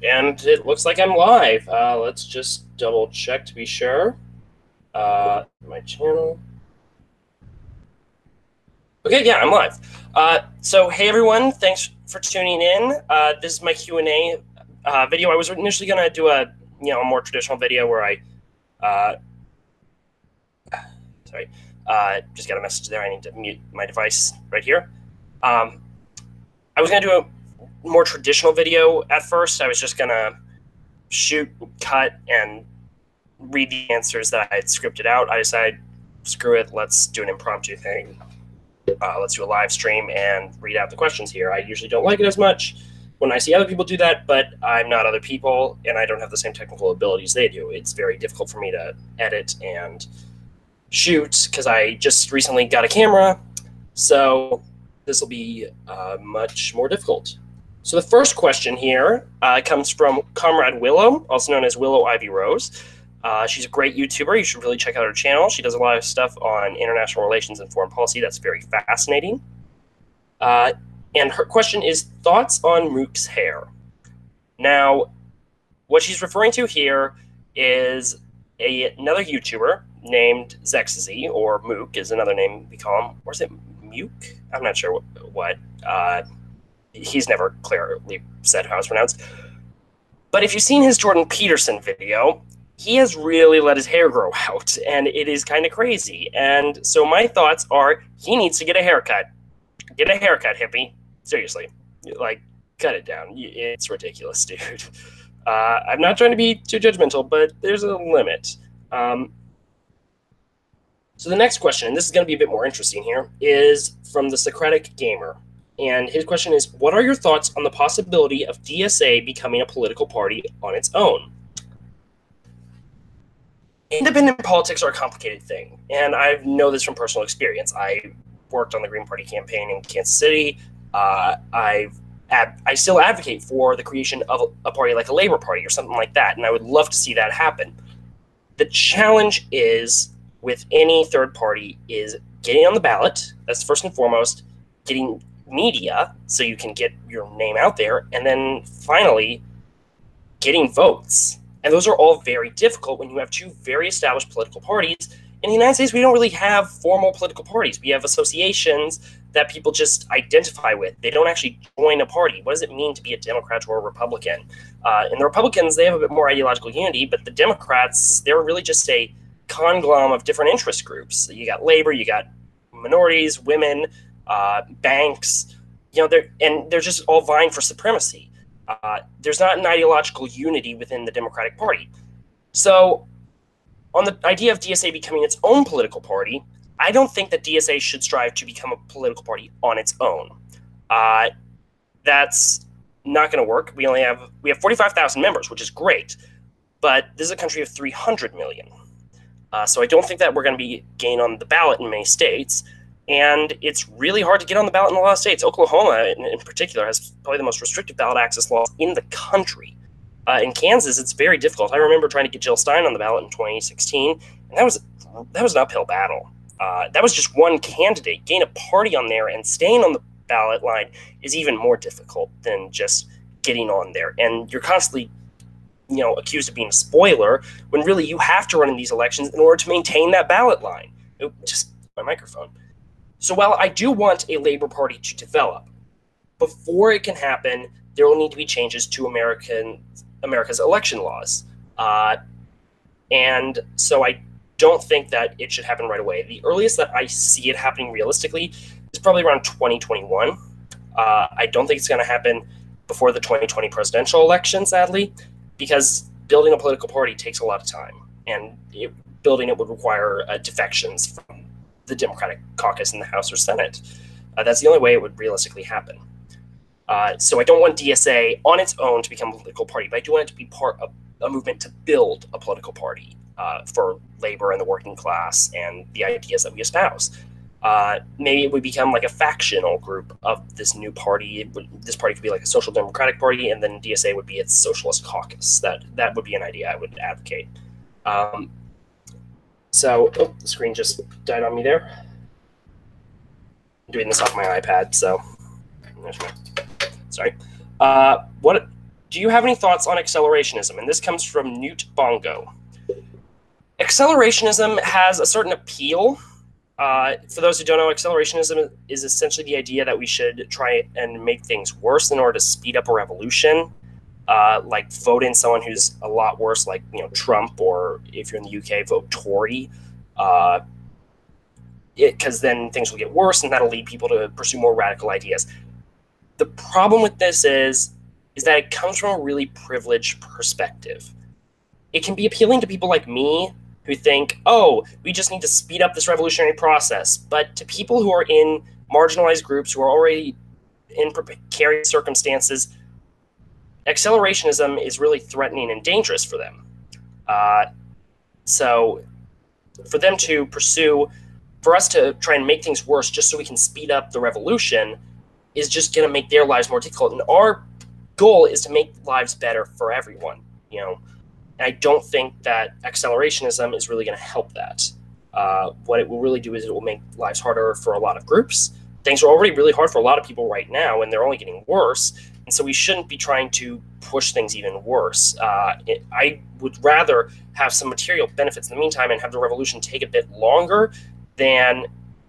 And it looks like I'm live. Let's just double check to be sure. My channel. Okay, yeah, I'm live. So hey everyone, thanks for tuning in. This is my Q&A video. I was initially gonna do a more traditional video where I just got a message there. I need to mute my device right here. I was gonna do a more traditional video at first. I was just gonna shoot, cut, and read the answers that I had scripted out. I decided, screw it, let's do an impromptu thing. Let's do a live stream and read out the questions here. I usually don't like it as much when I see other people do that, but I'm not other people, and I don't have the same technical abilities they do. It's very difficult for me to edit and shoot because I just recently got a camera, so this will be much more difficult. So the first question here comes from Comrade Willow, also known as Willow Ivy Rose. She's a great YouTuber. You should really check out her channel. She does a lot of stuff on international relations and foreign policy. That's very fascinating. And her question is thoughts on Mook's hair. Now, what she's referring to here is another YouTuber named Zexazy, or Mook is another name we call him. Or is it Mook? I'm not sure what. He's never clearly said how it's pronounced. But if you've seen his Jordan Peterson video, he has really let his hair grow out, and it is kind of crazy. And so my thoughts are he needs to get a haircut. Get a haircut, hippie. Seriously. Like, cut it down. It's ridiculous, dude. I'm not trying to be too judgmental, but there's a limit. So the next question, and this is going to be a bit more interesting here, is from the Socratic Gamer. And his question is, what are your thoughts on the possibility of DSA becoming a political party on its own? Independent politics are a complicated thing, and I know this from personal experience. I worked on the Green Party campaign in Kansas City. I still advocate for the creation of a party like a Labor Party or something like that, and I would love to see that happen. The challenge is, with any third party, is getting on the ballot. That's first and foremost, getting media so you can get your name out there, and then finally getting votes. And those are all very difficult when you have two very established political parties. In the United States, we don't really have formal political parties. We have associations that people just identify with. They don't actually join a party. What does it mean to be a Democrat or a Republican? And the Republicans, they have a bit more ideological unity, but the Democrats, they're really just a conglomerate of different interest groups. You got labor, you got minorities, women, banks, they're just all vying for supremacy. There's not an ideological unity within the Democratic Party. So on the idea of DSA becoming its own political party, I don't think that DSA should strive to become a political party on its own. That's not going to work. We have 45,000 members, which is great, but this is a country of 300 million. So I don't think that we're going to be getting on the ballot in many states. And it's really hard to get on the ballot in a lot of states. Oklahoma, in particular, has probably the most restrictive ballot access laws in the country. In Kansas, it's very difficult. I remember trying to get Jill Stein on the ballot in 2016, and that was an uphill battle. That was just one candidate. Getting a party on there and staying on the ballot line is even more difficult than just getting on there. And you're constantly, accused of being a spoiler when really you have to run in these elections in order to maintain that ballot line. Just my microphone. So while I do want a Labor Party to develop, before it can happen, there will need to be changes to America's election laws. And so I don't think that it should happen right away. The earliest that I see it happening realistically is probably around 2021. I don't think it's going to happen before the 2020 presidential election, sadly, because building a political party takes a lot of time, and building it would require defections from the Democratic caucus in the House or Senate. That's the only way it would realistically happen. So I don't want DSA on its own to become a political party, but I do want it to be part of a movement to build a political party for labor and the working class and the ideas that we espouse. Maybe it would become like a factional group of this new party. This party could be like a social democratic party, and then DSA would be its socialist caucus. That would be an idea I would advocate. The screen just died on me there. I'm doing this off my iPad, so there's my, sorry. What do you have any thoughts on accelerationism? And this comes from Newt Bongo. Accelerationism has a certain appeal. For those who don't know, accelerationism is essentially the idea that we should try and make things worse in order to speed up a revolution. Like vote in someone who's a lot worse, like Trump, or if you're in the UK, vote Tory, because then things will get worse, and that'll lead people to pursue more radical ideas. The problem with this is that it comes from a really privileged perspective. It can be appealing to people like me who think, oh, we just need to speed up this revolutionary process. But to people who are in marginalized groups, who are already in precarious circumstances, accelerationism is really threatening and dangerous for them. So for them to pursue, for us to try and make things worse just so we can speed up the revolution is just going to make their lives more difficult. And our goal is to make lives better for everyone, And I don't think that accelerationism is really going to help that. What it will really do is it will make lives harder for a lot of groups. Things are already really hard for a lot of people right now, and they're only getting worse. And so we shouldn't be trying to push things even worse. I would rather have some material benefits in the meantime and have the revolution take a bit longer than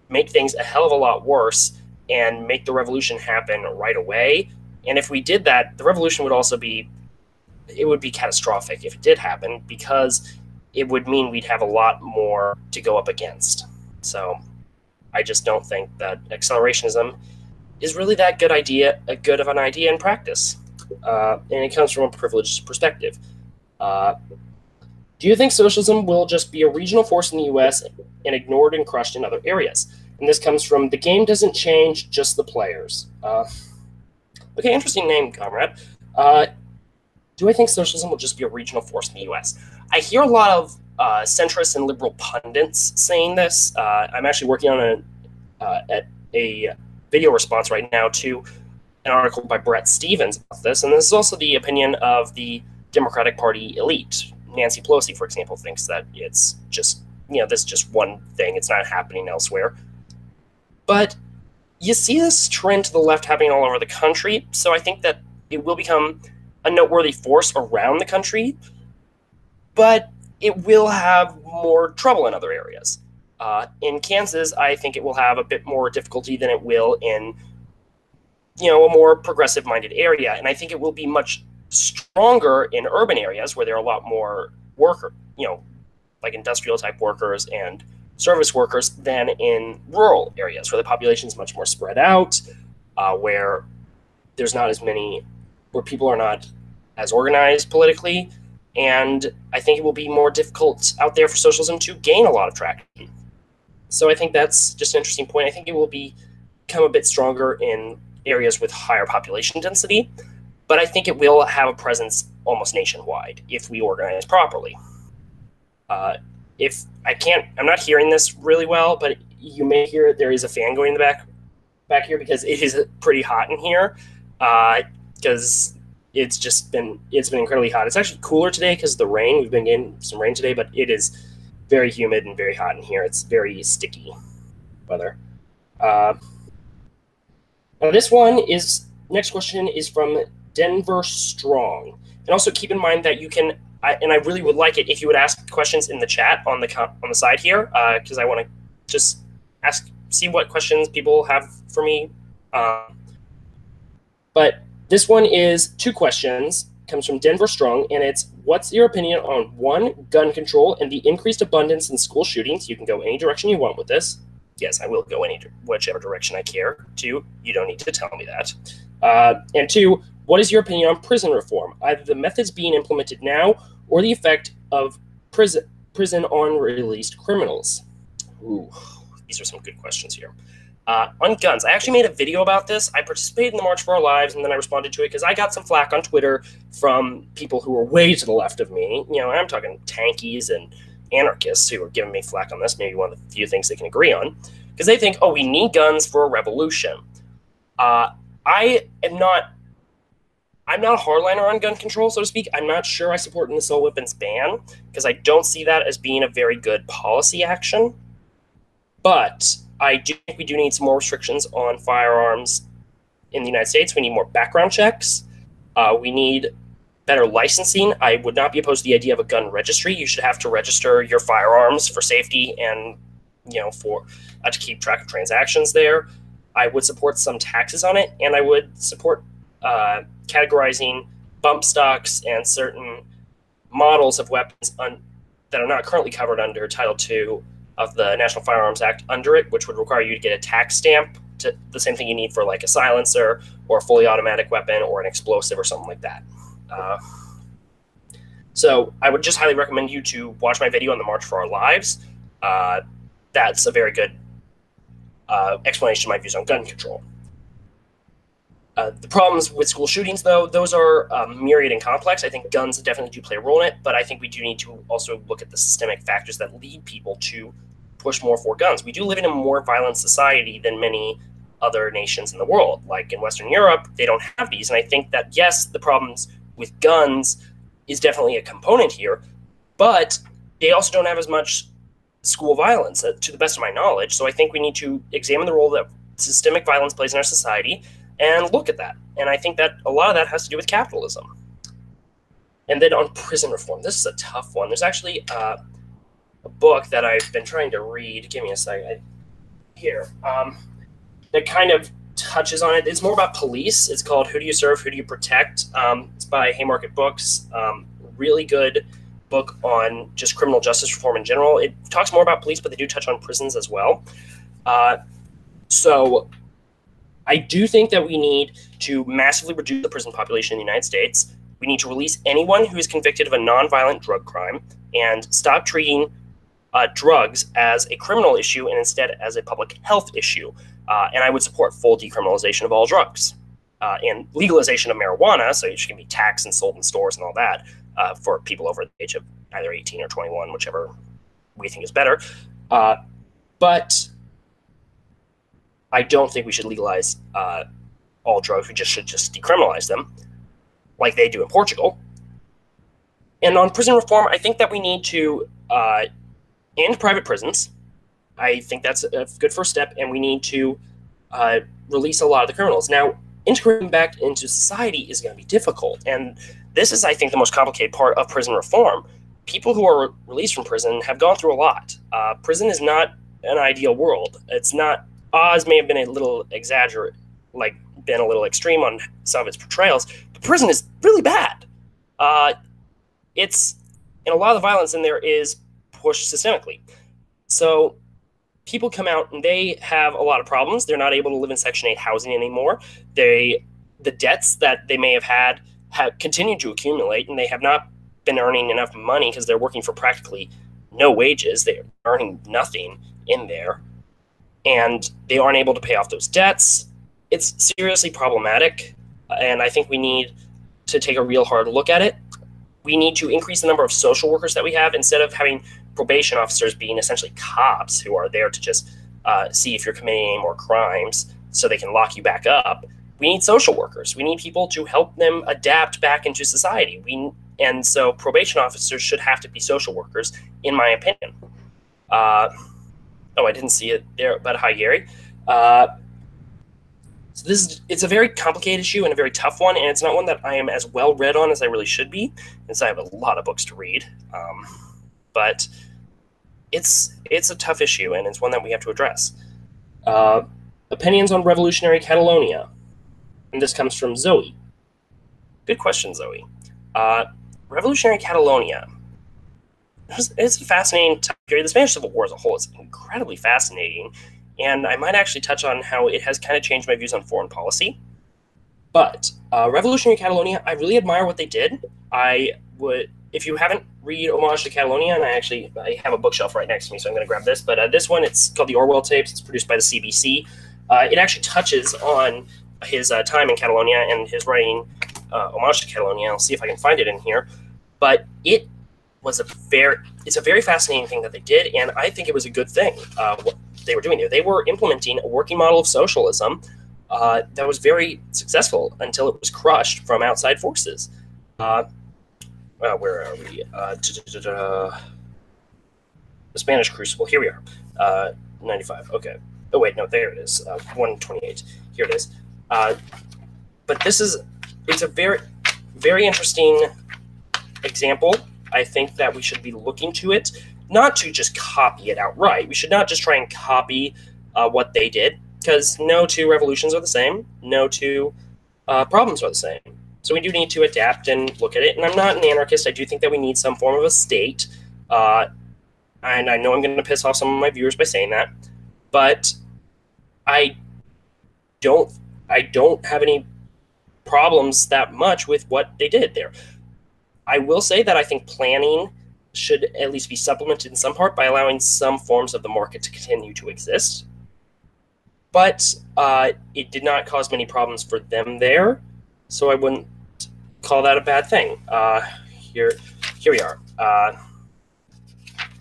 make things a hell of a lot worse and make the revolution happen right away. And if we did that, the revolution would also be catastrophic if it did happen, because it would mean we'd have a lot more to go up against. So I just don't think that accelerationism is really that good of an idea in practice. And it comes from a privileged perspective. Do you think socialism will just be a regional force in the US and ignored and crushed in other areas? And this comes from the game doesn't change, just the players. Okay, interesting name, comrade. Do I think socialism will just be a regional force in the US? I hear a lot of centrist and liberal pundits saying this. I'm actually working on a video response right now to an article by Brett Stevens about this, and this is also the opinion of the Democratic Party elite. Nancy Pelosi, for example, thinks that it's just, this is just one thing. It's not happening elsewhere. But you see this trend to the left happening all over the country, so I think that it will become a noteworthy force around the country, but it will have more trouble in other areas. In Kansas, I think it will have a bit more difficulty than it will in, a more progressive-minded area, and I think it will be much stronger in urban areas where there are a lot more like industrial-type workers and service workers than in rural areas where the population is much more spread out, where there's not as many, where people are not as organized politically, and I think it will be more difficult out there for socialism to gain a lot of traction. So I think that's just an interesting point. I think it will become a bit stronger in areas with higher population density, but I think it will have a presence almost nationwide if we organize properly. I'm not hearing this really well, but you may hear it. There is a fan going in the back here because it is pretty hot in here. Because it's been incredibly hot. It's actually cooler today because of the rain. We've been getting some rain today, but it is very humid and very hot in here. It's very sticky weather. Now next question is from Denver Strong. And also keep in mind that you can, and I really would like it if you would ask questions in the chat on the side here, because I want to just see what questions people have for me. But this one is 2 questions, comes from Denver Strong, and it's, what's your opinion on 1, gun control and the increased abundance in school shootings? You can go any direction you want with this. Yes, I will go whichever direction I care. 2, you don't need to tell me that. And 2, what is your opinion on prison reform, either the methods being implemented now or the effect of prison on released criminals? Ooh, these are some good questions here. On guns, I actually made a video about this. I participated in the March for Our Lives, and then I responded to it because I got some flack on Twitter from people who were way to the left of me. I'm talking tankies and anarchists who are giving me flack on this, maybe one of the few things they can agree on, because they think, oh, we need guns for a revolution. I'm not a hardliner on gun control, so to speak. I'm not sure I support an assault weapons ban, because I don't see that as being a very good policy action. But I do think we do need some more restrictions on firearms in the United States. We need more background checks. We need better licensing. I would not be opposed to the idea of a gun registry. You should have to register your firearms for safety and, for to keep track of transactions there. I would support some taxes on it, and I would support categorizing bump stocks and certain models of weapons that are not currently covered under Title II of the National Firearms Act under it, which would require you to get a tax stamp, to the same thing you need for like a silencer or a fully automatic weapon or an explosive or something like that. So I would just highly recommend you to watch my video on the March for Our Lives. That's a very good explanation of my views on gun control. The problems with school shootings, though, those are myriad and complex. I think guns definitely do play a role in it, but I think we do need to also look at the systemic factors that lead people to push more for guns. We do live in a more violent society than many other nations in the world. Like in Western Europe, they don't have these. And I think that, yes, the problems with guns is definitely a component here, but they also don't have as much school violence, to the best of my knowledge. So I think we need to examine the role that systemic violence plays in our society and look at that. And I think that a lot of that has to do with capitalism. And then on prison reform, this is a tough one. There's actually a book that I've been trying to read. Give me a second. Here. That kind of touches on it. It's more about police. It's called Who Do You Serve, Who Do You Protect? It's by Haymarket Books. Really good book on just criminal justice reform in general. It talks more about police, but they do touch on prisons as well. So I do think that we need to massively reduce the prison population in the United States. We need to release anyone who is convicted of a nonviolent drug crime and stop treating drugs as a criminal issue and instead as a public health issue. And I would support full decriminalization of all drugs and legalization of marijuana, so it can be taxed and sold in stores and all that for people over the age of either 18 or 21, whichever we think is better. But I don't think we should legalize all drugs. We should just decriminalize them like they do in Portugal. And on prison reform, I think that we need to end private prisons. I think that's a good first step, and we need to release a lot of the criminals. Now, integrating back into society is going to be difficult, and this is, I think, the most complicated part of prison reform. People who are released from prison have gone through a lot. Prison is not an ideal world. It's not. Oz may have been a little been a little extreme on some of its portrayals, but prison is really bad. And a lot of the violence in there is pushed systemically. So people come out and they have a lot of problems. They're not able to live in Section 8 housing anymore. The debts that they may have had have continued to accumulate, and they have not been earning enough money because they're working for practically no wages. They're earning nothing in there, and they aren't able to pay off those debts. It's seriously problematic, and I think we need to take a real hard look at it. We need to increase the number of social workers that we have instead of having probation officers being essentially cops who are there to just see if you're committing any more crimes so they can lock you back up. We need social workers. We need people to help them adapt back into society. And so probation officers should have to be social workers, in my opinion. I didn't see it there, but hi, Gary. So it's a very complicated issue and a very tough one, and it's not one that I am as well read on as I really should be, since I have a lot of books to read. But it's a tough issue, and it's one that we have to address. Opinions on revolutionary Catalonia. And this comes from Zoe. Good question, Zoe. Revolutionary Catalonia. It's a fascinating time period. The Spanish Civil War as a whole is incredibly fascinating, and I might actually touch on how it has kind of changed my views on foreign policy. But Revolutionary Catalonia, I really admire what they did. If you haven't read Homage to Catalonia, and I have a bookshelf right next to me, so I'm going to grab this. But this one, it's called the Orwell Tapes. It's produced by the CBC. It actually touches on his time in Catalonia and his writing Homage to Catalonia. I'll see if I can find it in here. But it's a very fascinating thing that they did, and I think it was a good thing what they were doing there. They were implementing a working model of socialism that was very successful until it was crushed from outside forces. Where are we? The Spanish Crucible. Here we are. 95. Okay. Oh wait, no, there it is. 128. Here it is. But it's a very, very interesting example. I think that we should be looking to it, not to just copy it outright. We should not just try and copy what they did, because no two revolutions are the same. No two problems are the same. So we do need to adapt and look at it. And I'm not an anarchist. I do think that we need some form of a state. And I know I'm going to piss off some of my viewers by saying that, but I don't have any problems that much with what they did there. I will say that I think planning should at least be supplemented in some part by allowing some forms of the market to continue to exist. But it did not cause many problems for them there, so I wouldn't call that a bad thing. Here we are.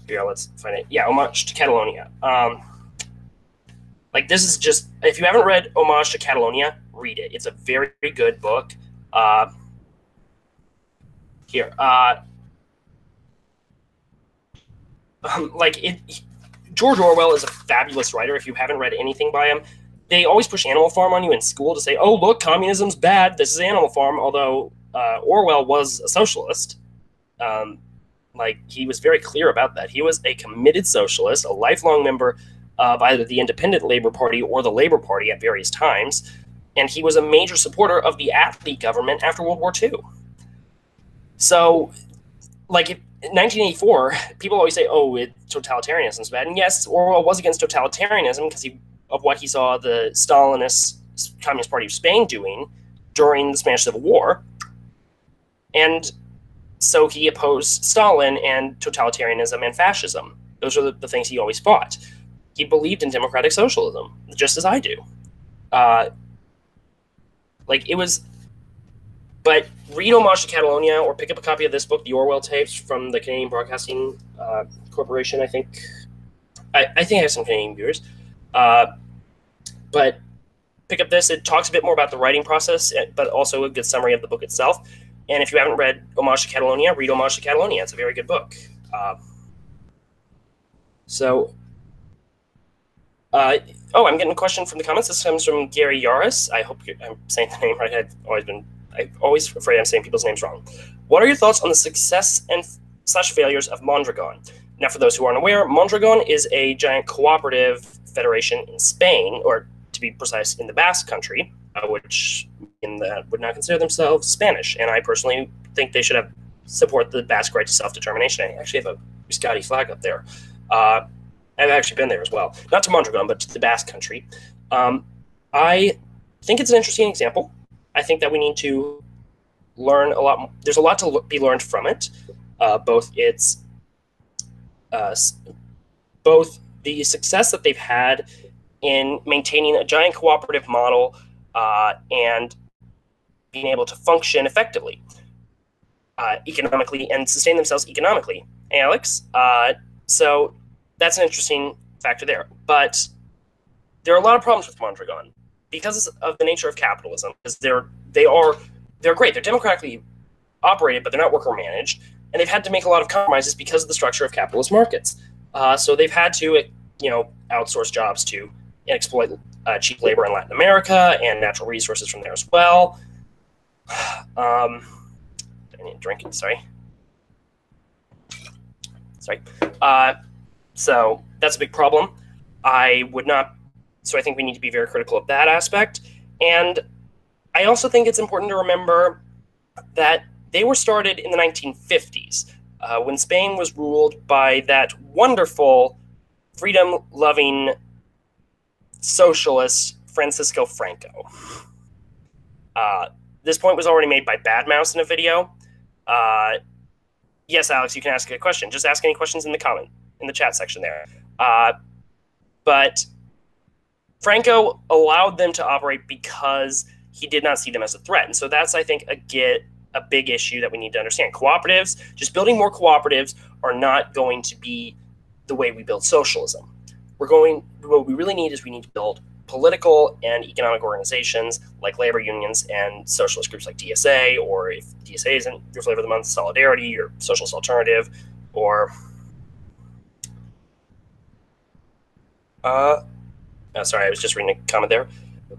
Here, let's find it. Yeah, Homage to Catalonia. Like, this is just, if you haven't read Homage to Catalonia, read it. It's a very, very good book. Here. George Orwell is a fabulous writer. If you haven't read anything by him, they always push Animal Farm on you in school to say, oh, look, communism's bad. This is Animal Farm, although Orwell was a socialist. He was very clear about that. He was a committed socialist, a lifelong member of either the Independent Labour Party or the Labour Party at various times, and he was a major supporter of the Attlee government after World War II. So, in 1984, people always say, oh, totalitarianism is bad. And yes, Orwell was against totalitarianism because of what he saw the Stalinist Communist Party of Spain doing during the Spanish Civil War. And so he opposed Stalin and totalitarianism and fascism. Those are the things he always fought. He believed in democratic socialism, just as I do. But read Homage to Catalonia or pick up a copy of this book, The Orwell Tapes, from the Canadian Broadcasting Corporation, I think. I think I have some Canadian viewers. But pick up this. It talks a bit more about the writing process, but also a good summary of the book itself. And if you haven't read Homage to Catalonia, read Homage to Catalonia. It's a very good book. I'm getting a question from the comments. This comes from Gary Yaris. I hope I'm saying the name right. I'm always afraid I'm saying people's names wrong. What are your thoughts on the success and / failures of Mondragon? Now, for those who aren't aware, Mondragon is a giant cooperative federation in Spain, or to be precise, in the Basque Country, which would not consider themselves Spanish. And I personally think they should support the Basque right to self-determination. I actually have a Euskadi flag up there. I've actually been there as well. Not to Mondragon, but to the Basque Country. I think it's an interesting example. I think that we need to learn a lot. There's a lot to be learned from it. Both the success that they've had in maintaining a giant cooperative model and being able to function effectively economically and sustain themselves economically. Hey, Alex. So that's an interesting factor there. But there are a lot of problems with Mondragon because of the nature of capitalism. Because they're great. They're democratically operated, but they're not worker managed, and they've had to make a lot of compromises because of the structure of capitalist markets. So they've had to, outsource jobs to exploit cheap labor in Latin America and natural resources from there as well. I need a drink. Sorry. So that's a big problem. So I think we need to be very critical of that aspect. And I also think it's important to remember that they were started in the 1950s when Spain was ruled by that wonderful, freedom-loving socialist Francisco Franco. This point was already made by Bad Mouse in a video. Yes, Alex, you can ask a question. Just ask any questions in the chat section there. But Franco allowed them to operate because he did not see them as a threat. And so that's, I think, a big issue that we need to understand. Cooperatives, just building more cooperatives are not going to be the way we build socialism. What we really need is we need to build political and economic organizations like labor unions and socialist groups like DSA, or if DSA isn't your flavor of the month, Solidarity or Socialist Alternative, or sorry, I was just reading a comment there.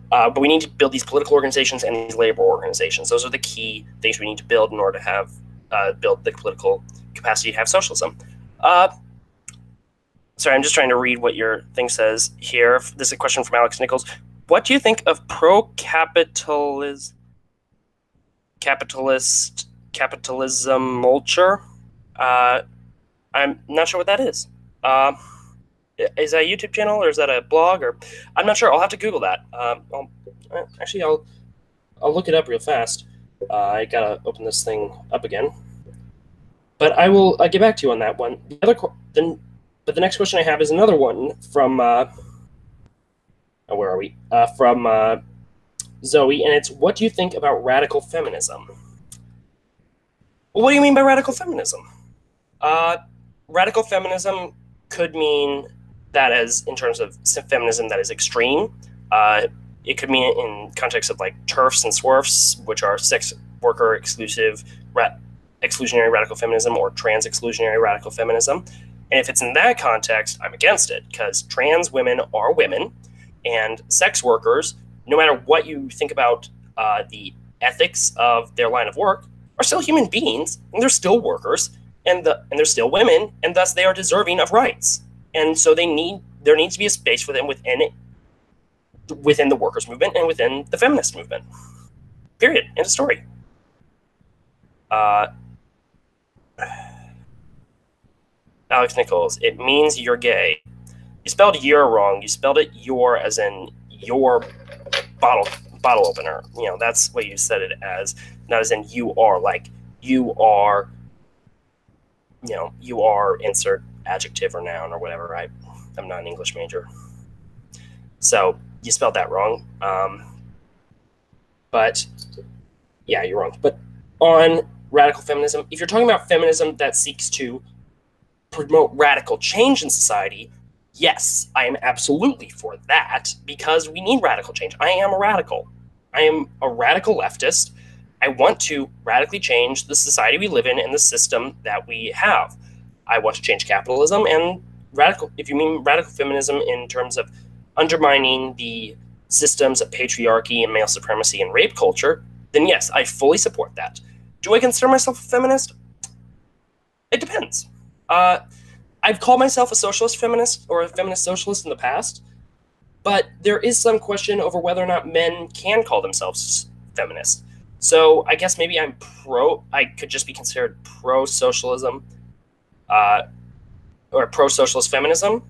But we need to build these political organizations and these labor organizations. Those are the key things we need to build in order to have build the political capacity to have socialism. Sorry, I'm just trying to read what your thing says here. This is a question from Alex Nichols. What do you think of capitalism multure? I'm not sure what that is. Is that a YouTube channel or is that a blog? Or I'm not sure. I'll have to Google that. I'll look it up real fast. I gotta open this thing up again. But I will get back to you on that one. But the next question I have is another one from where are we? From Zoe, and it's, what do you think about radical feminism? Well, what do you mean by radical feminism? Radical feminism could mean that as in terms of feminism that is extreme. It could mean in context of like TERFs and SWERFs, which are sex worker exclusionary radical feminism or trans exclusionary radical feminism. And if it's in that context, I'm against it, because trans women are women, and sex workers, no matter what you think about the ethics of their line of work, are still human beings, and they're still workers, and they're still women, and thus they are deserving of rights. And so there needs to be a space for them within the workers' movement and within the feminist movement. Period. End of story. Alex Nichols, it means you're gay. You spelled "you're" wrong. You spelled it "your" as in your bottle opener. You know, that's what you said it as, not as in you are, like you are, you know, you are insert adjective or noun or whatever. I'm not an English major. So you spelled that wrong. But yeah, you're wrong. But on radical feminism, if you're talking about feminism that seeks to promote radical change in society, yes, I am absolutely for that, because we need radical change. I am a radical. I am a radical leftist. I want to radically change the society we live in and the system that we have. I want to change capitalism, and if you mean radical feminism in terms of undermining the systems of patriarchy and male supremacy and rape culture, then yes, I fully support that. Do I consider myself a feminist? It depends. I've called myself a socialist feminist or a feminist socialist in the past, but there is some question over whether or not men can call themselves feminist. So I guess maybe I could just be considered pro-socialism, or pro-socialist feminism,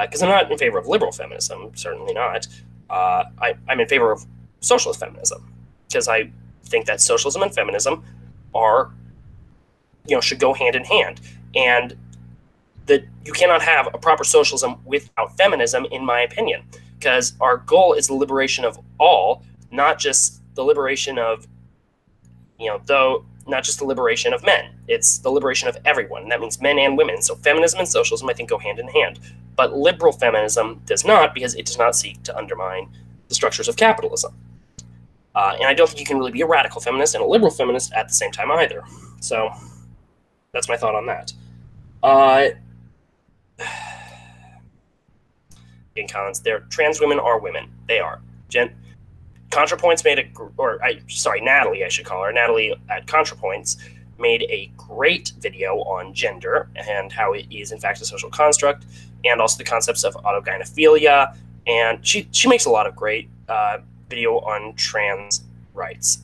because I'm not in favor of liberal feminism, certainly not. I'm in favor of socialist feminism, because I think that socialism and feminism should go hand in hand, and that you cannot have a proper socialism without feminism, in my opinion, because our goal is the liberation of all, not just the liberation of, not just the liberation of men. It's the liberation of everyone. And that means men and women. So feminism and socialism, I think, go hand in hand. But liberal feminism does not, because it does not seek to undermine the structures of capitalism. And I don't think you can really be a radical feminist and a liberal feminist at the same time either. So that's my thought on that. In comments, trans women are women. They are. ContraPoints made Natalie, I should call her. Natalie at ContraPoints made a great video on gender and how it is in fact a social construct, and also the concepts of autogynephilia. And she makes a lot of great video on trans rights.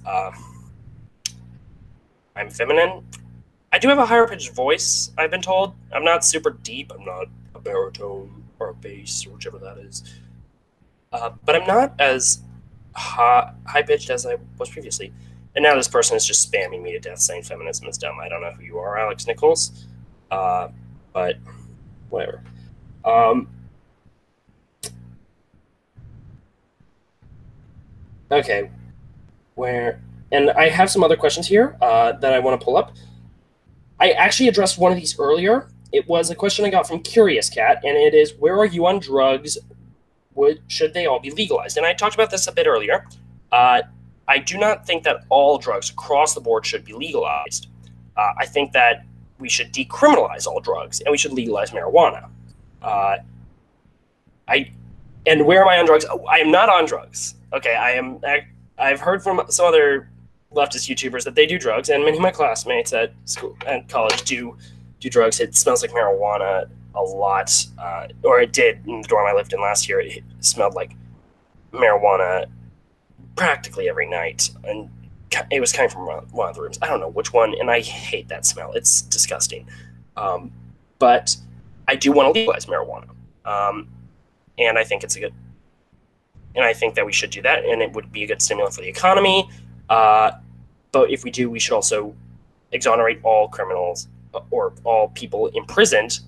I'm feminine. I do have a higher pitched voice, I've been told. I'm not super deep. I'm not a baritone or a bass or whichever that is. But I'm not as high pitched as I was previously. And now this person is just spamming me to death saying feminism is dumb. I don't know who you are, Alex Nichols. But whatever. Okay. And I have some other questions here that I want to pull up. I actually addressed one of these earlier. It was a question I got from Curious Cat, and it is, where are you on drugs? Should they all be legalized? And I talked about this a bit earlier. I do not think that all drugs across the board should be legalized. I think that we should decriminalize all drugs, and we should legalize marijuana. And where am I on drugs? Oh, I am not on drugs. okay, I've heard from some other leftist YouTubers that they do drugs, and many of my classmates at school and college do drugs. It smells like marijuana a lot, or it did in the dorm I lived in last year. It smelled like marijuana practically every night, and it was coming from one of the rooms. I don't know which one, and I hate that smell. It's disgusting. But I do want to legalize marijuana, and I think it's a good, and I think that we should do that, and it would be a good stimulant for the economy. But if we do, we should also exonerate all criminals or all people imprisoned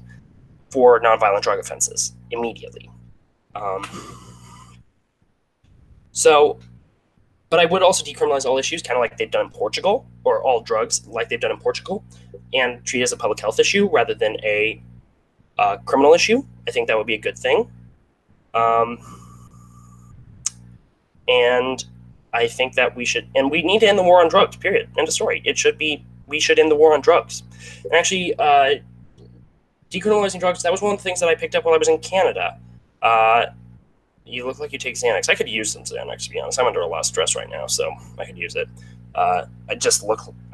for nonviolent drug offenses immediately. But I would also decriminalize all issues, kind of like they've done in Portugal, or all drugs like they've done in Portugal, and treat it as a public health issue rather than a criminal issue. I think that would be a good thing. And I think that we need to end the war on drugs, period. End of story. We should end the war on drugs. And actually, decriminalizing drugs, that was one of the things that I picked up while I was in Canada. You look like you take Xanax. I could use some Xanax, to be honest. I'm under a lot of stress right now, so I could use it. I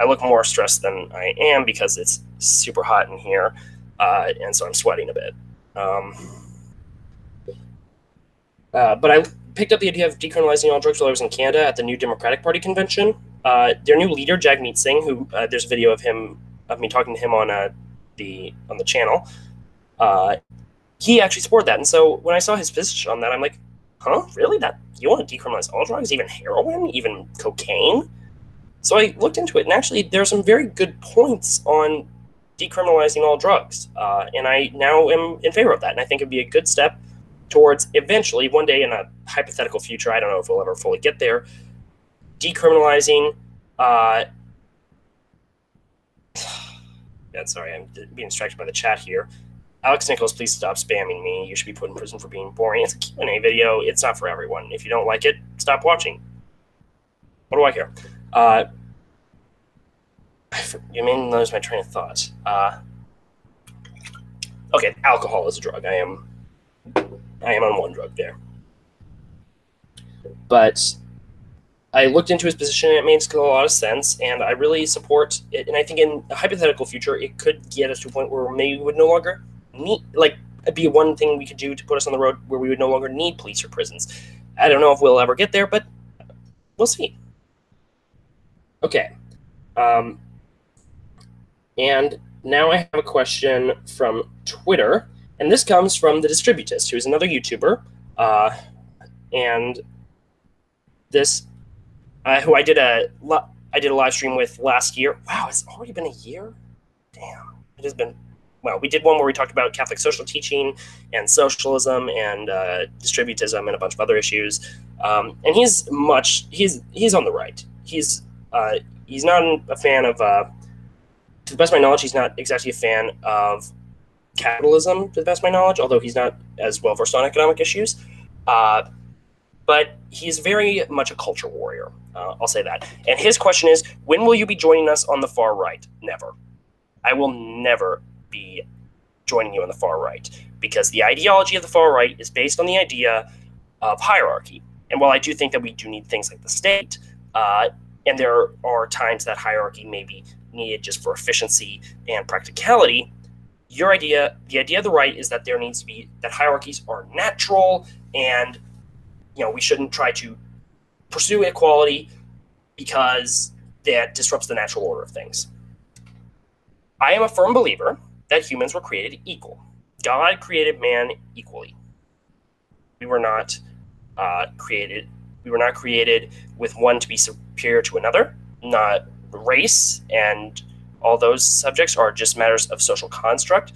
look more stressed than I am because it's super hot in here, and so I'm sweating a bit. But I picked up the idea of decriminalizing all drugs while I was in Canada at the New Democratic Party convention. Their new leader, Jagmeet Singh, who there's a video of me talking to him on the channel. He actually supported that, and so when I saw his position on that, I'm like, huh, really? That you want to decriminalize all drugs, even heroin, even cocaine? So I looked into it, and actually, there are some very good points on decriminalizing all drugs, and I now am in favor of that, and I think it'd be a good step towards eventually, one day in a hypothetical future, I don't know if we'll ever fully get there, decriminalizing. Sorry, I'm being distracted by the chat here. Alex Nichols, please stop spamming me. You should be put in prison for being boring. It's a Q&A video. It's not for everyone. If you don't like it, stop watching. What do I care? You may lose my train of thought. Okay, alcohol is a drug. I am on one drug there. But I looked into his position, and it makes a lot of sense, and I really support it. And I think in a hypothetical future, it could get us to a point where maybe we would no longer need, like, it'd be one thing we could do to put us on the road where we would no longer need police or prisons. I don't know if we'll ever get there, but we'll see. Okay. And now I have a question from Twitter, and this comes from the Distributist, who is another YouTuber, and this, who I did a live stream with last year. Wow, it's already been a year? Damn, it has been. Well, we did one where we talked about Catholic social teaching and socialism and distributism and a bunch of other issues. And he's on the right. He's not a fan of, to the best of my knowledge, he's not exactly a fan of capitalism, to the best of my knowledge, although he's not as well versed on economic issues. But he's very much a culture warrior. I'll say that. And his question is, when will you be joining us on the far right? Never. I will never be joining you on the far right, because the ideology of the far right is based on the idea of hierarchy. And while I do think that we do need things like the state, and there are times that hierarchy may be needed just for efficiency and practicality, the idea of the right is that there needs to be, that hierarchies are natural, and we shouldn't try to pursue equality because that disrupts the natural order of things. I am a firm believer that humans were created equal. God created man equally. We were not created with one to be superior to another. Not race and all those subjects are just matters of social construct.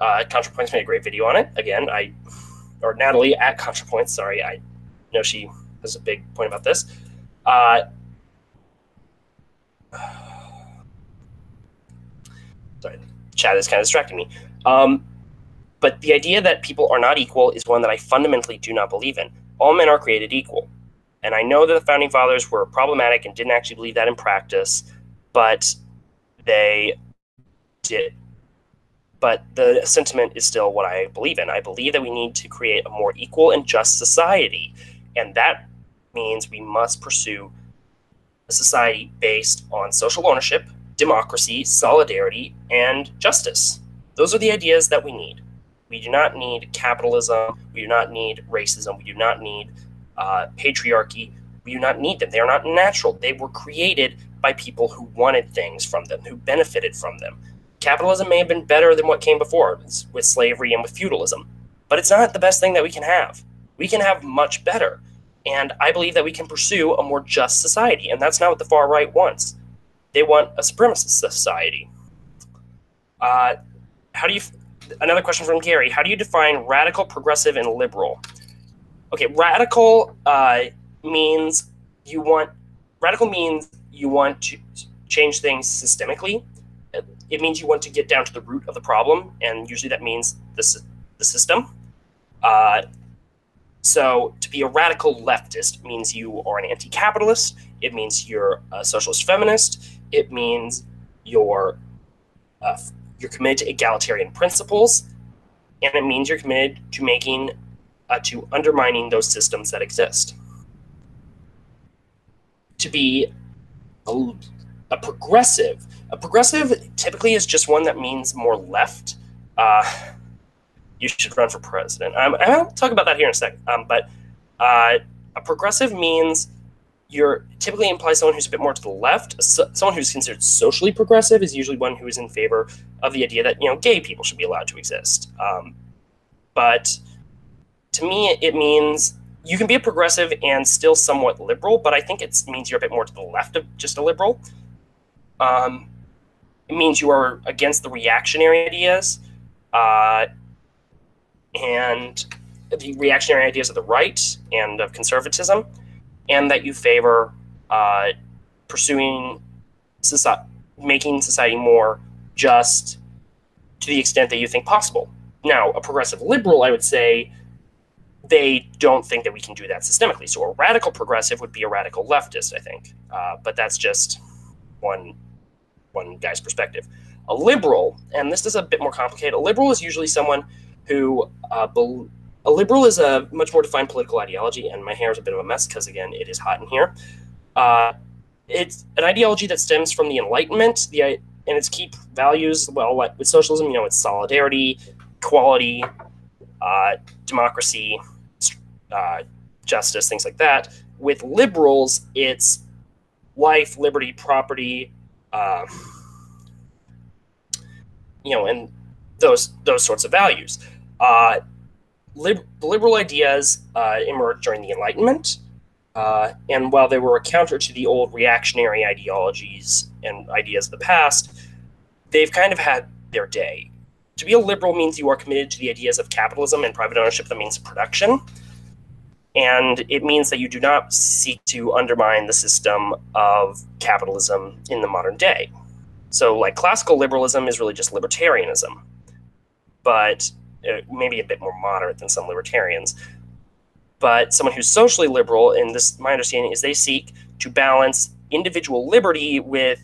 ContraPoints made a great video on it. Again, or Natalie at ContraPoints, sorry, I know she has a big point about this. Sorry, chat is kind of distracting me. But the idea that people are not equal is one that I fundamentally do not believe in. All men are created equal. And I know that the Founding Fathers were problematic and didn't actually believe that in practice, but they did. But the sentiment is still what I believe in. I believe that we need to create a more equal and just society. And that means we must pursue a society based on social ownership, democracy, solidarity, and justice. Those are the ideas that we need. We do not need capitalism. We do not need racism. We do not need patriarchy. We do not need them. They are not natural. They were created by people who wanted things from them, who benefited from them. Capitalism may have been better than what came before with slavery and with feudalism, but it's not the best thing that we can have. We can have much better. And I believe that we can pursue a more just society, and that's not what the far right wants. They want a supremacist society. Another question from Gary, how do you define radical, progressive, and liberal? Okay, radical means you want to change things systemically. It means you want to get down to the root of the problem, and usually that means the system. So to be a radical leftist means you are an anti-capitalist. It means you're a socialist feminist. It means you're committed to egalitarian principles, and it means you're committed to undermining those systems that exist. To be a progressive typically is just one that means more left. You should run for president. I'll talk about that here in a second. But a progressive means typically implies someone who's a bit more to the left. Someone who's considered socially progressive is usually one who is in favor of the idea that gay people should be allowed to exist. But to me, it means you can be a progressive and still somewhat liberal, but I think it means you're a bit more to the left of just a liberal. It means you are against the reactionary ideas and the reactionary ideas of the right and of conservatism, and that you favor making society more just to the extent that you think possible. Now, a progressive liberal, I would say, they don't think that we can do that systemically. So a radical progressive would be a radical leftist, I think. But that's just one guy's perspective. A liberal, and this is a bit more complicated, a liberal is usually someone who a liberal is a much more defined political ideology, and my hair is a bit of a mess because, again, it is hot in here. It's an ideology that stems from the Enlightenment, and its key values, well, with socialism, it's solidarity, equality, democracy, justice, things like that. With liberals, it's life, liberty, property, and those sorts of values. Liberal ideas emerged during the Enlightenment, and while they were a counter to the old reactionary ideologies and ideas of the past, they've kind of had their day. To be a liberal means you are committed to the ideas of capitalism and private ownership, the means of production, and it means that you do not seek to undermine the system of capitalism in the modern day. So, like, classical liberalism is really just libertarianism, but maybe a bit more moderate than some libertarians. But someone who's socially liberal, and this, my understanding is, they seek to balance individual liberty with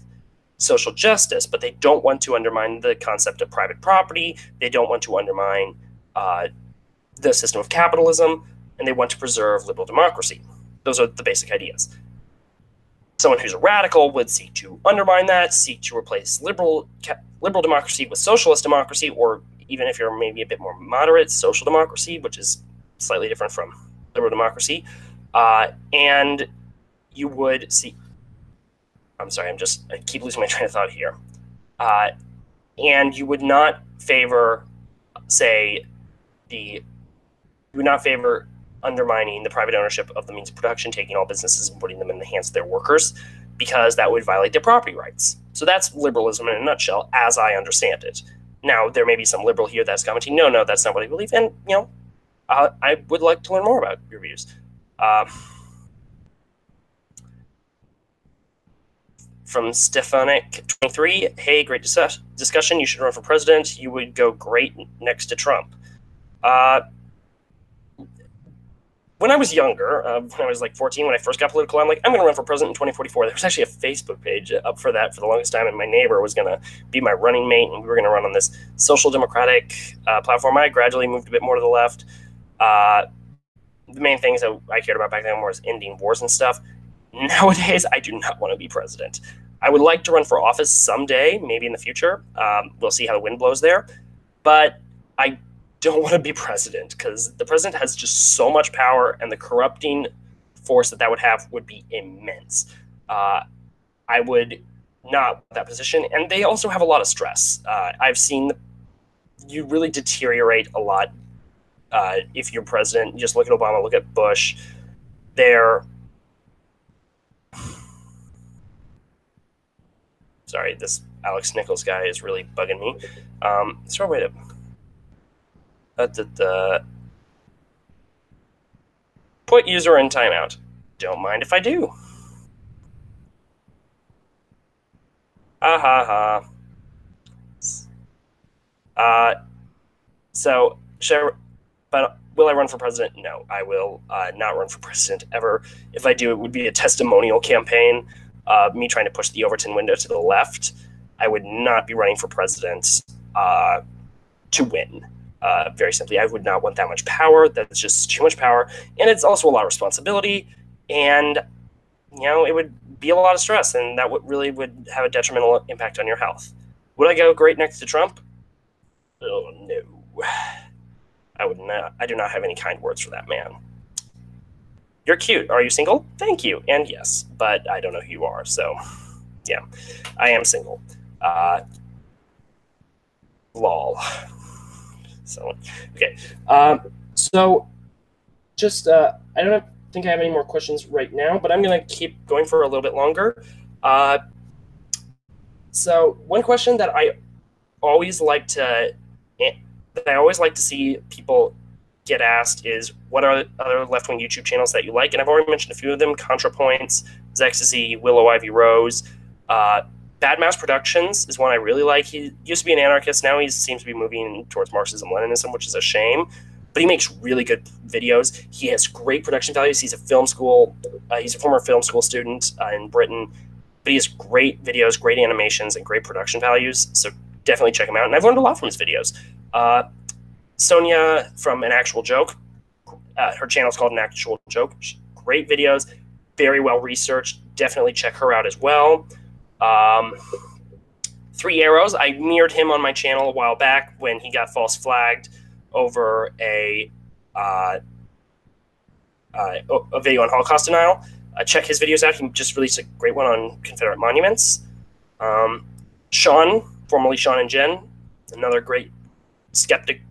social justice, but they don't want to undermine the concept of private property. They don't want to undermine the system of capitalism, and they want to preserve liberal democracy. Those are the basic ideas. Someone who's a radical would seek to undermine that, seek to replace liberal democracy with socialist democracy, or even if you're maybe a bit more moderate, social democracy, which is slightly different from liberal democracy. And you would see, I'm sorry, I keep losing my train of thought here. And you would not favor, undermining the private ownership of the means of production, taking all businesses and putting them in the hands of their workers, because that would violate their property rights. So that's liberalism in a nutshell, as I understand it. Now, there may be some liberal here that's commenting, no, that's not what I believe, and, I would like to learn more about your views. From Stefanik23, hey, great discussion. You should run for president. You would go great next to Trump. When I was younger, when I was like 14, when I first got political, I'm like, I'm going to run for president in 2044. There was actually a Facebook page up for that for the longest time, and my neighbor was going to be my running mate, and we were going to run on this social democratic platform. I gradually moved a bit more to the left. the main things that I cared about back then was ending wars and stuff. Nowadays, I do not want to be president. I would like to run for office someday, maybe in the future. We'll see how the wind blows there. But I don't want to be president because the president has just so much power, and the corrupting force that would have would be immense. I would not want that position. And they also have a lot of stress. I've seen you really deteriorate a lot if you're president. Just look at Obama, look at Bush. They're sorry, this Alex Nichols guy is really bugging me. Is there a way to put user in timeout? Don't mind if I do. Ha ha ha. So, but will I run for president? No, I will not run for president ever. If I do, it would be a testimonial campaign, me trying to push the Overton window to the left. I would not be running for president to win. Very simply, I would not want that much power. That's just too much power. And it's also a lot of responsibility. And, it would be a lot of stress. And that would have a detrimental impact on your health. Would I go great next to Trump? Oh, no. I would not. I do not have any kind words for that man. You're cute. Are you single? Thank you. And yes, but I don't know who you are. So, yeah, I am single. Lol. So, okay. So, just, I don't think I have any more questions right now, but I'm going to keep going for a little bit longer. So, one question that I always like to see people get asked is, what are other left-wing YouTube channels that you like? And I've already mentioned a few of them: ContraPoints, Zexazy, Willow Ivy Rose. Bad Mouse Productions is one I really like. He used to be an anarchist. Now he seems to be moving towards Marxism-Leninism, which is a shame. But he makes really good videos. He has great production values. He's a film school. He's a former film school student in Britain. But he has great videos, great animations, and great production values. So definitely check him out. And I've learned a lot from his videos. Sonia from An Actual Joke. Her channel is called An Actual Joke. Great videos, very well researched. Definitely check her out as well. Three Arrows. I mirrored him on my channel a while back when he got false flagged over a video on Holocaust denial. Check his videos out. He just released a great one on Confederate monuments. Sean, formerly Sean and Jen, another great skeptic,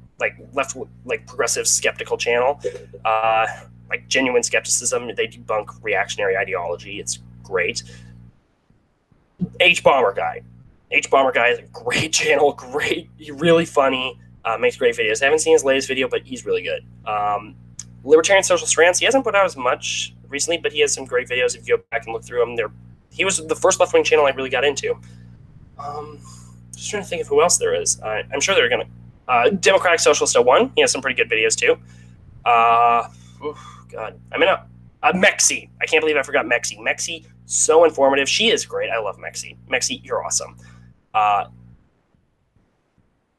progressive skeptical channel. Like Genuine Skepticism. They debunk reactionary ideology. It's great. H-Bomber Guy. H-Bomber Guy is a great channel. He's really funny. Makes great videos. I haven't seen his latest video, but he's really good. Libertarian Socialist Rants. He hasn't put out as much recently, but he has some great videos. If you go back and look through them, he was the first left-wing channel I really got into. Just trying to think of who else there is. I'm sure they're going to... Democratic Socialist 01. He has some pretty good videos, too. God. I'm in Mexi. I can't believe I forgot Mexi. Mexi, so informative. She is great. I love Mexi. Mexi, you're awesome.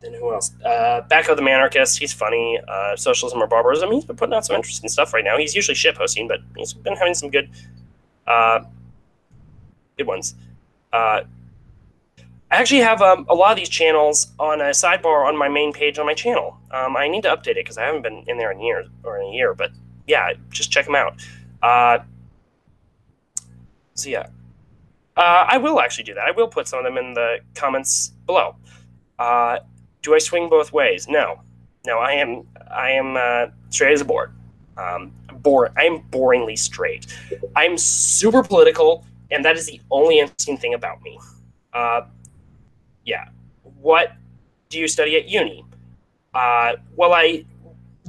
Then who else? Backo the Manarchist. He's funny. Socialism or Barbarism. He's been putting out some interesting stuff right now. He's usually shit posting, but he's been having some good ones. I actually have a lot of these channels on a sidebar on my main page on my channel. I need to update it because I haven't been in there in a year. But yeah, just check them out. So yeah, I will actually do that. I will put some of them in the comments below. Do I swing both ways? No. I am straight as a board. I am boringly straight. I'm super political, and that is the only interesting thing about me. Yeah. What do you study at uni?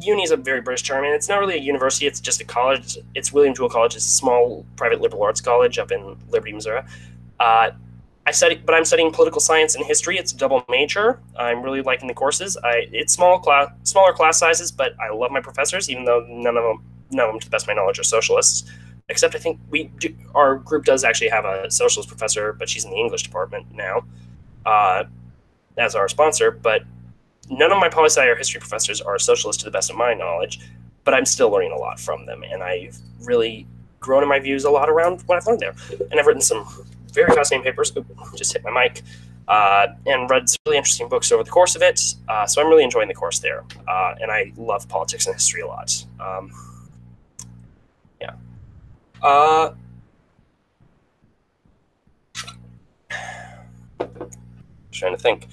Uni is a very British term, and it's not really a university. It's just a college. It's William Jewell College. It's a small private liberal arts college up in Liberty, Missouri. I'm studying political science and history. It's a double major. I'm really liking the courses. It's smaller class sizes, but I love my professors, even though none of them, to the best of my knowledge, are socialists. Except I think our group does actually have a socialist professor, but she's in the English department now as our sponsor. But none of my poli-sci or history professors are socialist, to the best of my knowledge. but I'm still learning a lot from them, and I've really grown in my views a lot around what I've learned there. And I've written some very fascinating papers. Oop, just hit my mic. And read some really interesting books over the course of it. So I'm really enjoying the course there. And I love politics and history a lot. Yeah. Trying to think.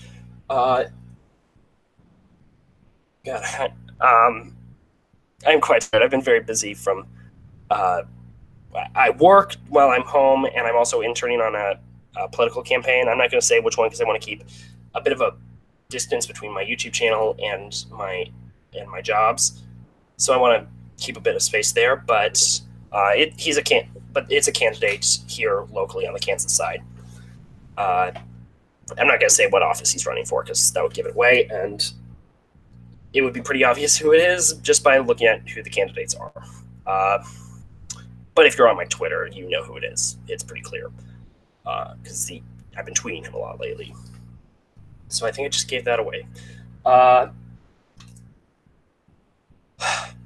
God, I'm quite tired. I've been very busy from. I work while I'm home, and I'm also interning on a political campaign. I'm not going to say which one because I want to keep a bit of a distance between my YouTube channel and my jobs. So I want to keep a bit of space there. But it's a candidate here locally on the Kansas side. I'm not going to say what office he's running for because that would give it away, and it would be pretty obvious who it is just by looking at who the candidates are. But if you're on my Twitter, you know who it is. It's pretty clear because I've been tweeting him a lot lately. So I think I just gave that away.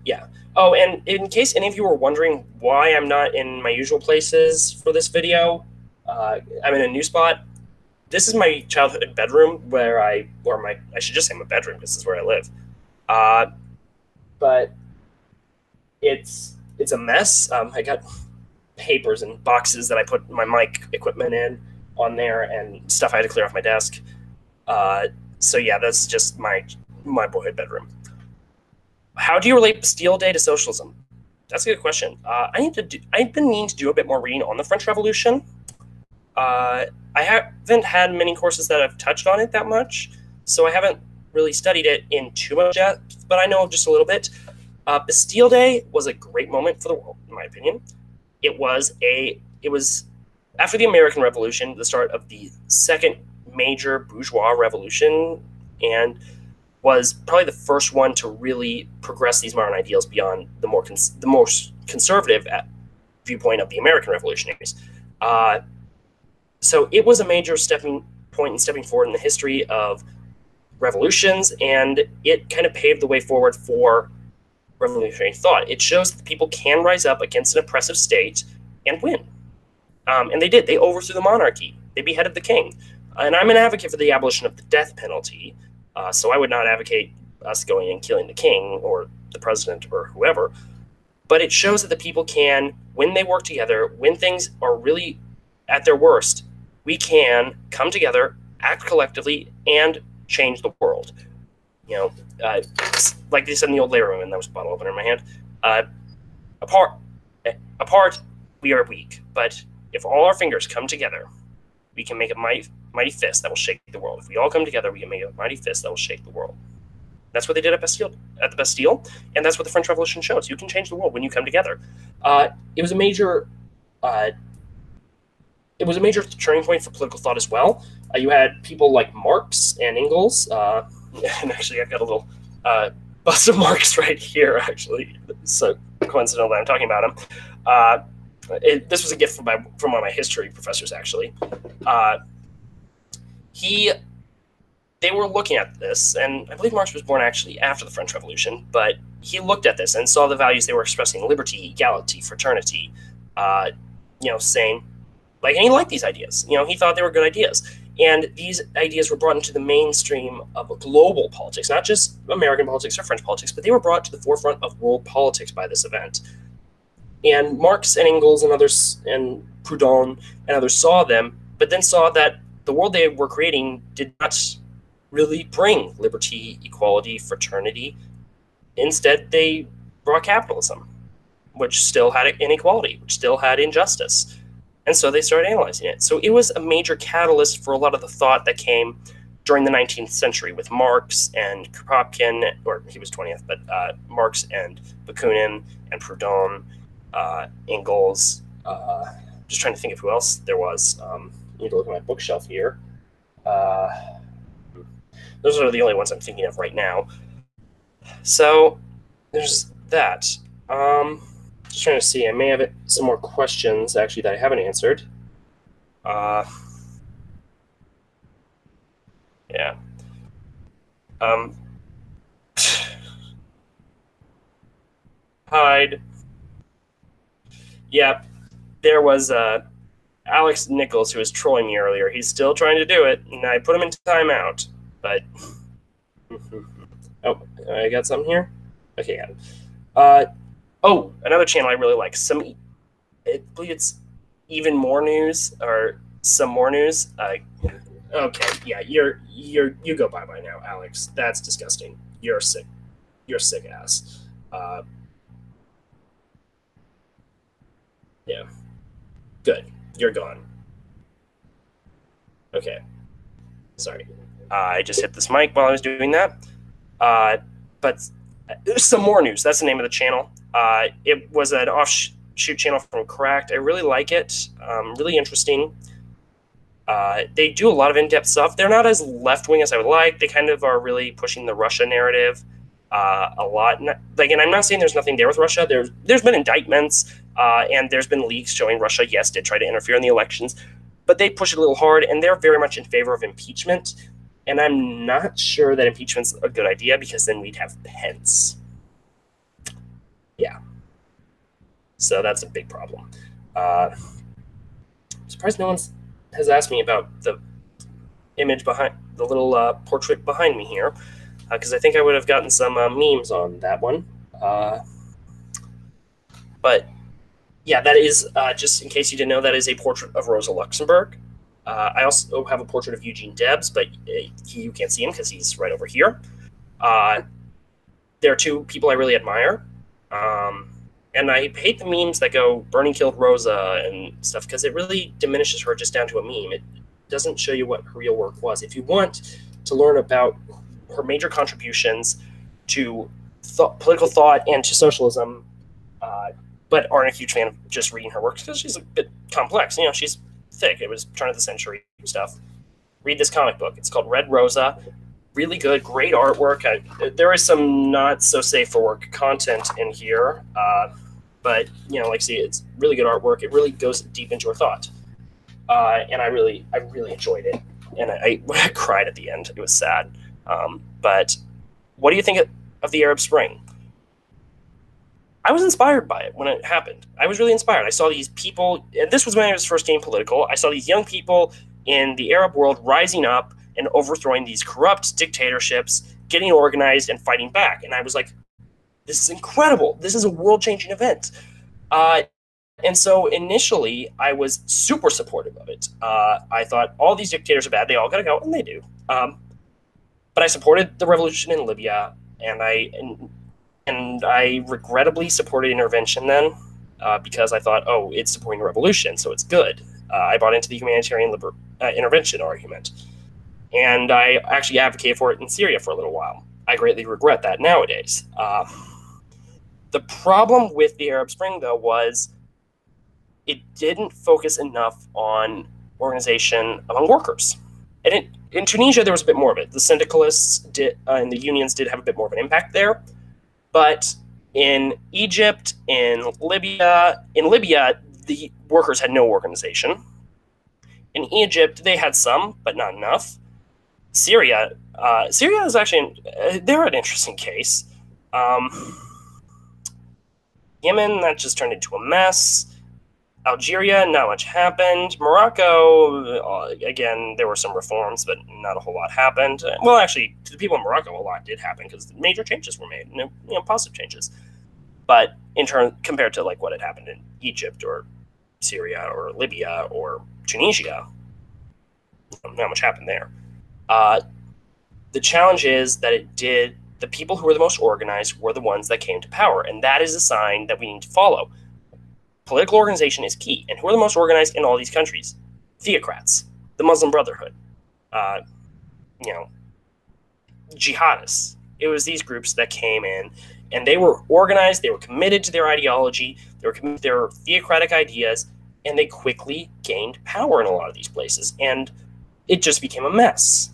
Yeah. Oh, and in case any of you were wondering why I'm not in my usual places for this video, I'm in a new spot. This is my childhood bedroom I should just say my bedroom because this is where I live. But it's a mess. I got papers and boxes that I put my mic equipment in on there and stuff I had to clear off my desk. So yeah, that's just my boyhood bedroom. How do you relate Bastille Day to socialism? That's a good question. I've been meaning to do a bit more reading on the French Revolution. I haven't had many courses that have touched on it that much, so I haven't really studied it in too much depth, but I know just a little bit. Bastille Day was a great moment for the world, in my opinion. It was after the American Revolution, the start of the second major bourgeois revolution, and was probably the first one to really progress these modern ideals beyond the most conservative viewpoint of the American revolutionaries. So it was a major stepping point and stepping forward in the history of revolutions, and it kind of paved the way forward for revolutionary thought. It shows that people can rise up against an oppressive state and win. And they did. They overthrew the monarchy. They beheaded the king. And I'm an advocate for the abolition of the death penalty. So I would not advocate us going and killing the king or the president or whoever. But it shows that the people can, when they work together, when things are really at their worst, we can come together, act collectively, and change the world. You know, like they said in the old labor movement, that was a bottle opener in my hand. Apart, we are weak. But if all our fingers come together, we can make a mighty fist that will shake the world. If we all come together, we can make a mighty fist that will shake the world. That's what they did at the Bastille, and that's what the French Revolution shows. You can change the world when you come together. It was a major turning point for political thought as well. You had people like Marx and Engels, and actually I've got a little bust of Marx right here, actually. So coincidental that I'm talking about him. This was a gift from one of my history professors, actually. They were looking at this, and I believe Marx was born actually after the French Revolution, but he looked at this and saw the values they were expressing: liberty, equality, fraternity, saying, and he liked these ideas. He thought they were good ideas. And these ideas were brought into the mainstream of global politics, not just American politics or French politics, but they were brought to the forefront of world politics by this event. And Marx and Engels and others, and Proudhon and others saw them, but then saw that the world they were creating did not really bring liberty, equality, fraternity. Instead, they brought capitalism, which still had inequality, which still had injustice. And so they started analyzing it. So it was a major catalyst for a lot of the thought that came during the 19th century with Marx and Kropotkin, or he was 20th, but Marx and Bakunin and Proudhon, Engels. Just trying to think of who else there was. I need to look at my bookshelf here. Those are the only ones I'm thinking of right now. So there's that. Just trying to see. I may have some more questions actually that I haven't answered. Yeah. side. Yeah, there was Alex Nichols, who was trolling me earlier. He's still trying to do it, and I put him in timeout. But oh, I got something here. Okay, yeah. Oh, another channel I really like. I believe it's Even More News or Some More News. Okay, yeah, you go bye now, Alex. That's disgusting. You're sick. You're sick ass. Yeah, good. You're gone. Okay. Sorry. I just hit this mic while I was doing that. But Some More News. That's the name of the channel. It was an offshoot channel from Cracked. I really like it. Really interesting. They do a lot of in-depth stuff. They're not as left-wing as I would like. They kind of are really pushing the Russia narrative a lot. And I'm not saying there's nothing there with Russia. There's been indictments and there's been leaks showing Russia, yes, did try to interfere in the elections, but they push it a little hard, and they're very much in favor of impeachment. And I'm not sure that impeachment's a good idea, because then we'd have Pence. Yeah. So that's a big problem. I'm surprised no one has asked me about the image behind the little portrait behind me here, because I think I would have gotten some memes on that one. But yeah, that is, just in case you didn't know, that is a portrait of Rosa Luxemburg. I also have a portrait of Eugene Debs, but you can't see him because he's right over here. There are two people I really admire. And I hate the memes that go, Bernie killed Rosa and stuff, because it really diminishes her just down to a meme. It doesn't show you what her real work was. If you want to learn about her major contributions to political thought and to socialism, but aren't a huge fan of just reading her works because she's a bit complex. You know, she's thick. It was turn of the century stuff. Read this comic book. It's called Red Rosa. Really good, great artwork. There is some not so safe for work content in here, but you know, like I see, it's really good artwork. It really goes deep into her thought, and I really enjoyed it. And I cried at the end. It was sad. But what do you think of the Arab Spring? I was inspired by it when it happened. I was really inspired. I saw these people, and this was when I was first getting political. I saw these young people in the Arab world rising up and overthrowing these corrupt dictatorships, getting organized and fighting back. And I was like, this is incredible. This is a world-changing event. And so initially, I was super supportive of it. I thought all these dictators are bad. They all got to go, and they do. But I supported the revolution in Libya, and I regrettably supported intervention then, because I thought, oh, it's supporting the revolution, so it's good. I bought into the humanitarian intervention argument. And I actually advocated for it in Syria for a little while. I greatly regret that nowadays. The problem with the Arab Spring, though, was it didn't focus enough on organization among workers. And in Tunisia, there was a bit more of it. The syndicalists did, and the unions did have a bit more of an impact there. But in Egypt, in Libya, the workers had no organization. In Egypt, they had some, but not enough. Syria is actually, they're an interesting case. Yemen, that just turned into a mess. Algeria, not much happened. Morocco, again, there were some reforms, but not a whole lot happened. Well, actually, to the people in Morocco, a lot did happen because major changes were made, positive changes. But in turn, compared to like what had happened in Egypt or Syria or Libya or Tunisia, not much happened there. The challenge is that the people who were the most organized were the ones that came to power, and that is a sign that we need to follow. Political organization is key, and who are the most organized in all these countries? Theocrats, the Muslim Brotherhood, jihadists. It was these groups that came in, and they were organized, they were committed to their ideology, they were committed to their theocratic ideas, and they quickly gained power in a lot of these places, and it just became a mess.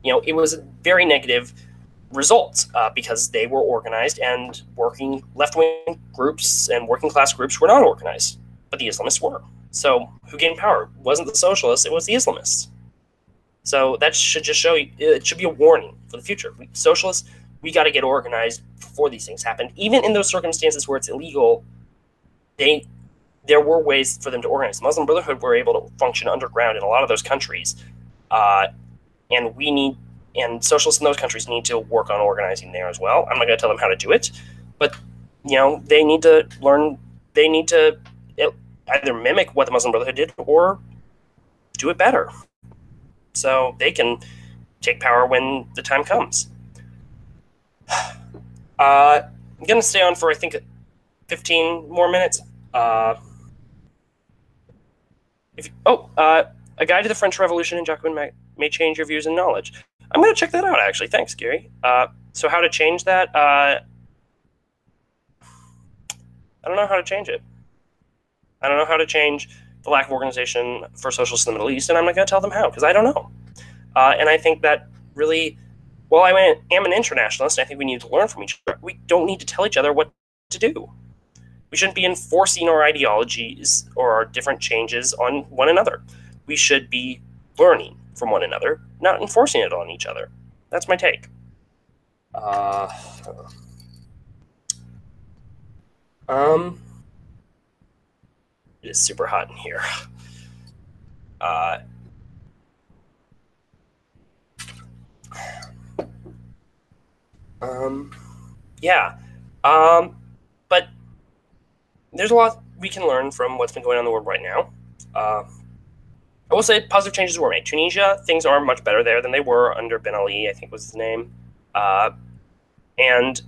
It was a very negative result because they were organized, and working left-wing groups and working-class groups were not organized, but the Islamists were. So who gained power? It wasn't the socialists, it was the Islamists. So that should just show you, it should be a warning for the future. Socialists, we got to get organized before these things happened. Even in those circumstances where it's illegal, there were ways for them to organize. The Muslim Brotherhood were able to function underground in a lot of those countries, and socialists in those countries need to work on organizing there as well. I'm not going to tell them how to do it, but they need to learn. They need to either mimic what the Muslim Brotherhood did or do it better, so they can take power when the time comes. I'm going to stay on for, I think, 15 more minutes. A Guide to the French Revolution in Jacobin may change your views and knowledge. I'm going to check that out, actually. Thanks, Gary. So how to change that? I don't know how to change it. I don't know how to change the lack of organization for socialists in the Middle East, and I'm not going to tell them how, because I don't know. And I think that really, while I am an internationalist, I think we need to learn from each other. We don't need to tell each other what to do. We shouldn't be enforcing our ideologies or our different changes on one another. We should be learning from one another, not enforcing it on each other. That's my take. It is super hot in here. Yeah. But there's a lot we can learn from what's been going on in the world right now. I will say positive changes were made. Tunisia, things are much better there than they were under Ben Ali, I think was his name. And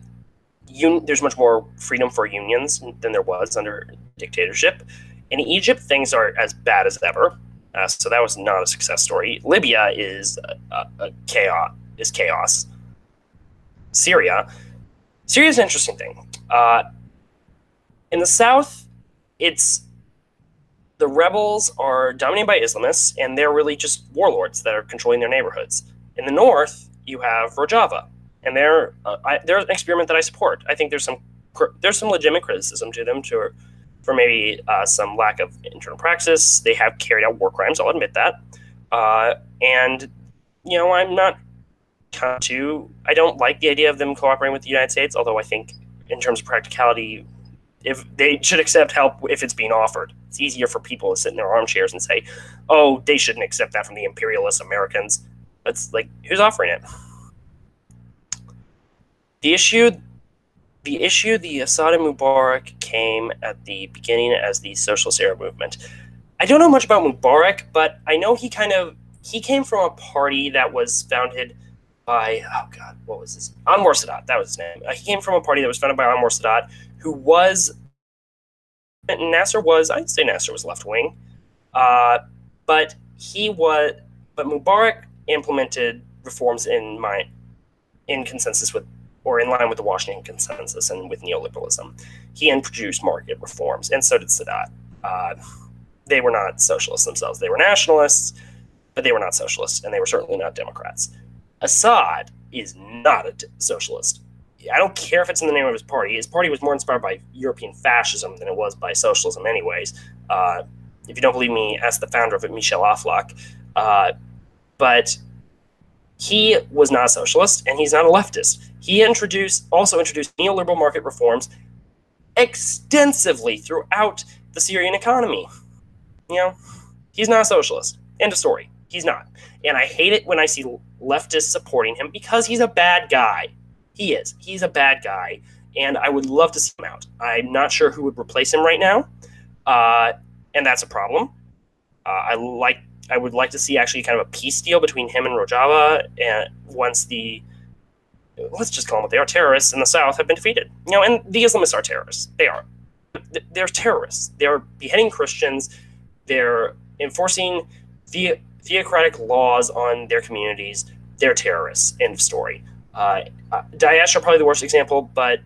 there's much more freedom for unions than there was under dictatorship. In Egypt, things are as bad as ever. So that was not a success story. Libya is chaos. Syria is an interesting thing. In the south, the rebels are dominated by Islamists, and they're really just warlords that are controlling their neighborhoods. In the north, you have Rojava, and they're an experiment that I support. I think there's some legitimate criticism to them for maybe some lack of internal praxis. They have carried out war crimes, I'll admit that. And I'm not I don't like the idea of them cooperating with the United States, although I think in terms of practicality, if they should accept help if it's being offered. It's easier for people to sit in their armchairs and say, oh, they shouldn't accept that from the imperialist Americans. It's like, who's offering it? The Assad and Mubarak came at the beginning as the Socialist Arab movement. I don't know much about Mubarak, but I know he came from a party that was founded by, what was his? Anwar Sadat, that was his name. He came from a party that was founded by Anwar Sadat, I'd say Nasser was left-wing, but Mubarak implemented reforms in consensus with, or in line with the Washington Consensus and with neoliberalism. He introduced market reforms, and so did Sadat. They were not socialists themselves. They were nationalists, but they were not socialists, and they were certainly not Democrats. Assad is not a socialist. I don't care if it's in the name of his party. His party was more inspired by European fascism than it was by socialism anyways. If you don't believe me, ask the founder of it, Michel Aflaq. But he was not a socialist, and he's not a leftist. He also introduced neoliberal market reforms extensively throughout the Syrian economy. He's not a socialist. End of story. He's not. And I hate it when I see leftists supporting him because he's a bad guy. He is. He's a bad guy, and I would love to see him out. I'm not sure who would replace him right now, and that's a problem. I would like to see actually kind of a peace deal between him and Rojava, and once let's just call them what they are, terrorists in the south have been defeated. And the Islamists are terrorists. They are. They're terrorists. They're beheading Christians. They're enforcing theocratic laws on their communities. They're terrorists. End of story. Daesh are probably the worst example, but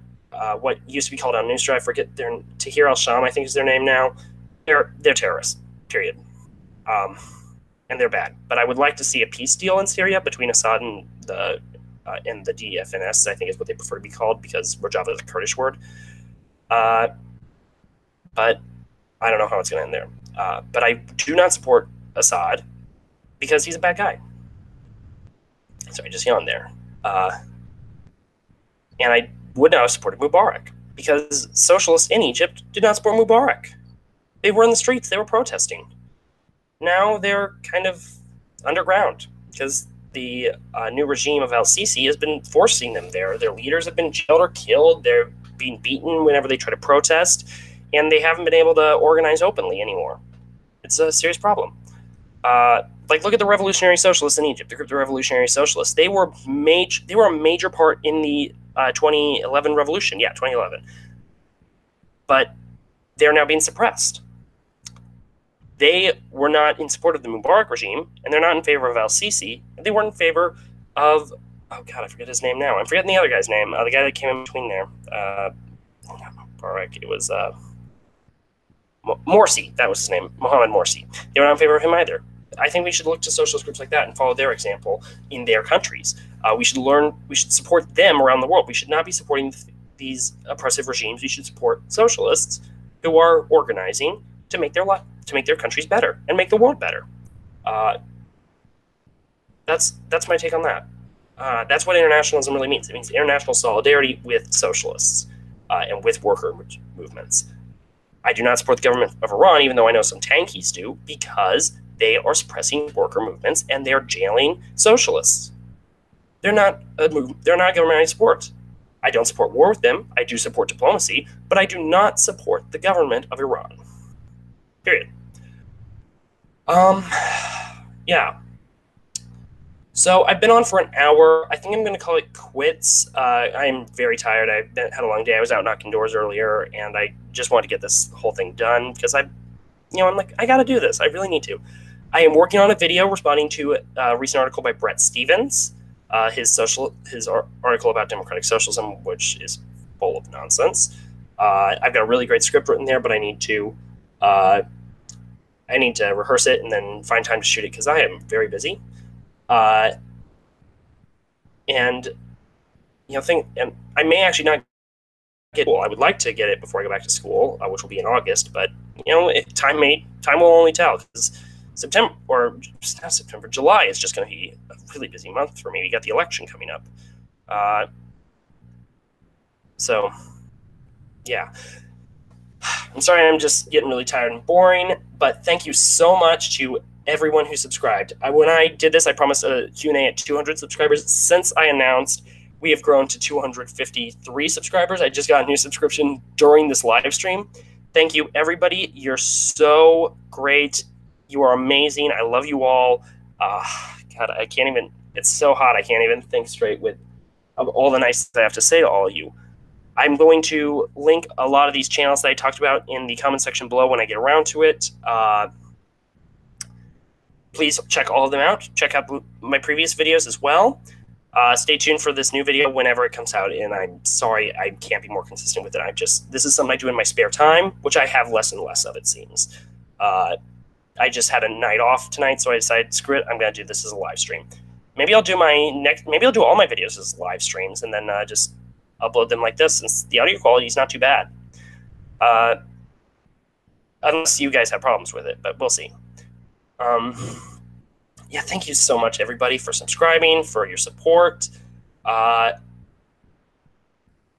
what used to be called al-Nusra, I forget their Tahrir al-Sham, I think is their name now. They're terrorists, period. And they're bad. But I would like to see a peace deal in Syria between Assad and the DFNS, I think is what they prefer to be called, because Rojava is a Kurdish word. But I don't know how it's going to end there. But I do not support Assad because he's a bad guy. Sorry, I just yawned there. And would not have supported Mubarak, because socialists in Egypt did not support Mubarak. They were in the streets, they were protesting. Now they're kind of underground because the new regime of al-Sisi has been forcing them there. Their leaders have been jailed or killed. They're being beaten whenever they try to protest, and they haven't been able to organize openly anymore. It's a serious problem. Like, look at the revolutionary socialists in Egypt, the revolutionary socialists. They were a major part in the 2011 revolution. Yeah, 2011. But they're now being suppressed. They were not in support of the Mubarak regime, and they're not in favor of al-Sisi. They weren't in favor of, oh God, I forget his name now. I'm forgetting the other guy's name. The guy that came in between there. Not Mubarak. It was Morsi. That was his name, Mohammed Morsi. They were not in favor of him either. I think we should look to socialist groups like that and follow their example in their countries. We should support them around the world. We should not be supporting these oppressive regimes. We should support socialists who are organizing to make their countries better and make the world better. That's my take on that. That's what internationalism really means. It means international solidarity with socialists and with worker movements. I do not support the government of Iran, even though I know some tankies do, because they are suppressing worker movements and they're jailing socialists. They're not government I support. I don't support war with them. I do support diplomacy, but I do not support the government of Iran. Period. Yeah. So I've been on for an hour. I think I'm going to call it quits. I'm very tired. Had a long day. I was out knocking doors earlier, and I just wanted to get this whole thing done because I'm like, I got to do this. I really need to. I am working on a video responding to a recent article by Brett Stevens, his article about democratic socialism, which is full of nonsense. I've got a really great script written there, but I need to rehearse it and then find time to shoot it because I am very busy. And I may actually not get it. Well, I would like to get it before I go back to school, which will be in August. But time will only tell, because July is just going to be a really busy month for me. We got the election coming up. So, yeah. I'm sorry, I'm just getting really tired and boring, but thank you so much to everyone who subscribed. When I did this, I promised a Q&A at 200 subscribers. Since I announced, we have grown to 253 subscribers. I just got a new subscription during this live stream. Thank you, everybody. You're so great. You are amazing. I love you all. God, I can't even, it's so hot. I can't even think straight of all the nice things I have to say to all of you. I'm going to link a lot of these channels that I talked about in the comment section below when I get around to it. Please check all of them out. Check out my previous videos as well. Stay tuned for this new video whenever it comes out. And I'm sorry I can't be more consistent with it. This is something I do in my spare time, which I have less and less of, it seems. I just had a night off tonight, so I decided, screw it, I'm going to do this as a live stream. Maybe I'll do all my videos as live streams and then just upload them like this, since the audio quality is not too bad. Unless you guys have problems with it, but we'll see. Yeah, thank you so much, everybody, for subscribing, for your support.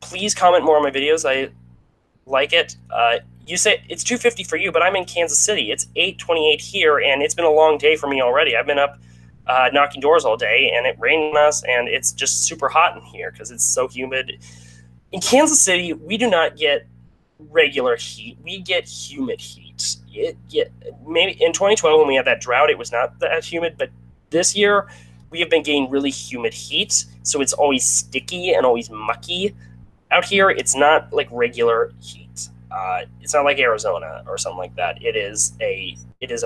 Please comment more on my videos. I like it. You say it's 2:50 for you, but I'm in Kansas City. It's 8:28 here, and it's been a long day for me already. I've been up knocking doors all day, and it rained on us, and it's just super hot in here because it's so humid. In Kansas City, we do not get regular heat. We get humid heat. Maybe in 2012 when we had that drought, it was not that humid, but this year we have been getting really humid heat, so it's always sticky and always mucky out here. It's not like regular heat. It's not like Arizona or something like that. It is a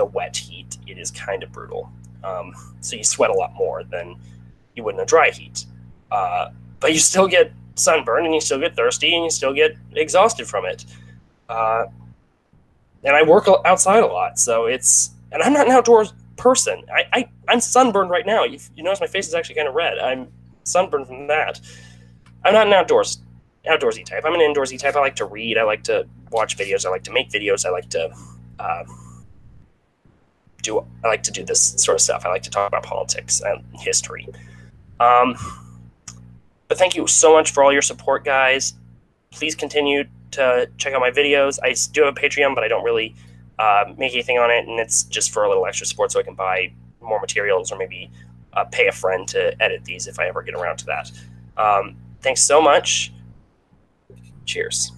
wet heat. It is kind of brutal. So you sweat a lot more than you would in a dry heat. But you still get sunburn, and you still get thirsty, and you still get exhausted from it. And I work outside a lot, and I'm not an outdoors person. I'm sunburned right now. You notice my face is actually kind of red. I'm sunburned from that. I'm not an outdoorsy type. I'm an indoorsy type. I like to read. I like to watch videos. I like to make videos. I like to do this sort of stuff. I like to talk about politics and history. But But thank you so much for all your support, guys. Please continue to check out my videos. I do have a Patreon, but I don't really make anything on it, and it's just for a little extra support so I can buy more materials or maybe pay a friend to edit these if I ever get around to that. Thanks so much. Cheers.